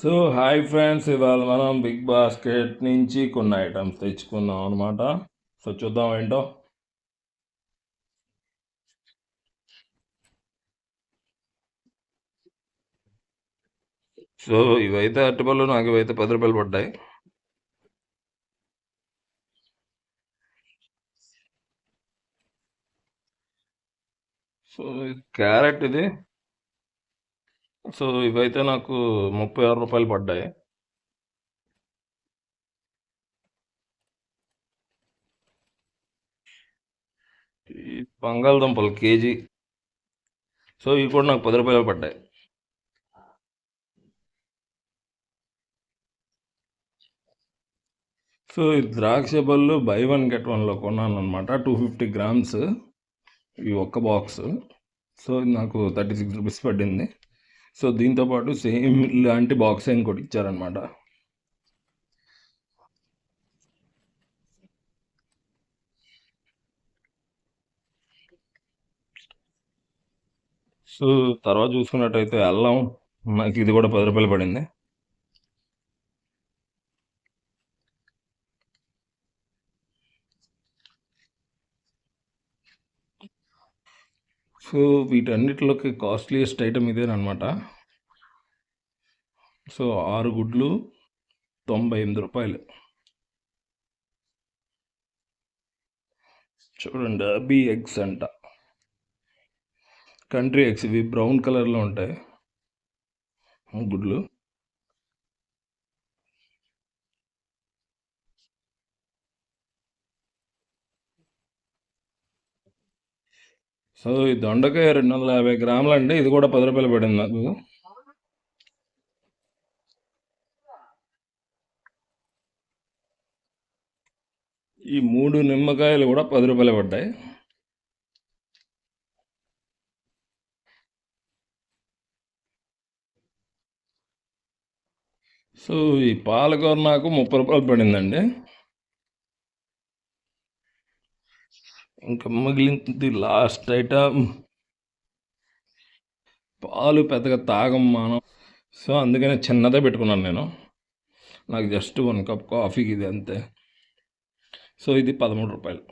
So hi friends, ఇవాళ మనం big basket నుంచి కొన్ని ఐటమ్స్ తెచ్చుకుందాం అనమాట. సో చూద్దాం ఏంటో. సో ఇవైతే అరటిపళ్ళు, నాకు ఇవైతే 10 రూపాయలు పడ్డాయి. సో క్యారెట్ ఇది. సో ఇవైతే నాకు 36 రూపాయలు పడ్డాయి. ఈ బంగాళదుంపలు కేజీ. సో ఇవి కూడా నాకు 10 రూపాయలు పడ్డాయి. సో ఈ ద్రాక్ష పళ్ళు బై 1 గెట్ 1లో కొన్నాను అనమాట. 250 గ్రామ్స్ ఈ ఒక్క బాక్స్. సో ఇది నాకు 36 రూపీస్ పడింది. సో దీంతోపాటు సేమ్ ఇలాంటి బాక్స్ ఇంకోటి ఇచ్చారనమాట. సో తర్వాత చూసుకున్నట్టయితే అల్లం, నాకు ఇది కూడా 10 రూపాయలు పడింది. సో వీటన్నిటిలోకి కాస్ట్లీయెస్ట్ ఐటమ్ ఇదేనమాట. సో 6 గుడ్లు 98 రూపాయలు. చూడండి, అబీ ఎగ్స్ అంట, కంట్రీ ఎగ్స్. ఇవి బ్రౌన్ కలర్లో ఉంటాయి గుడ్లు. సో ఈ దొండకాయ 250 గ్రాములు అండి, ఇది కూడా 10 రూపాయలు పడింది నాకు. ఈ 3 నిమ్మకాయలు కూడా 10 రూపాయలు పడ్డాయి. సో ఈ పాలకూర నాకు 30 రూపాయలు పడిందండి. ఇంకా మిగిలింది లాస్ట్ ఐటమ్. పాలు పెద్దగా తాగం మనం. సో అందుకనే చిన్నదే పెట్టుకున్నాను నేను. నాకు జస్ట్ 1 కప్ కాఫీకి ఇది అంతే. సో ఇది 13 రూపాయలు.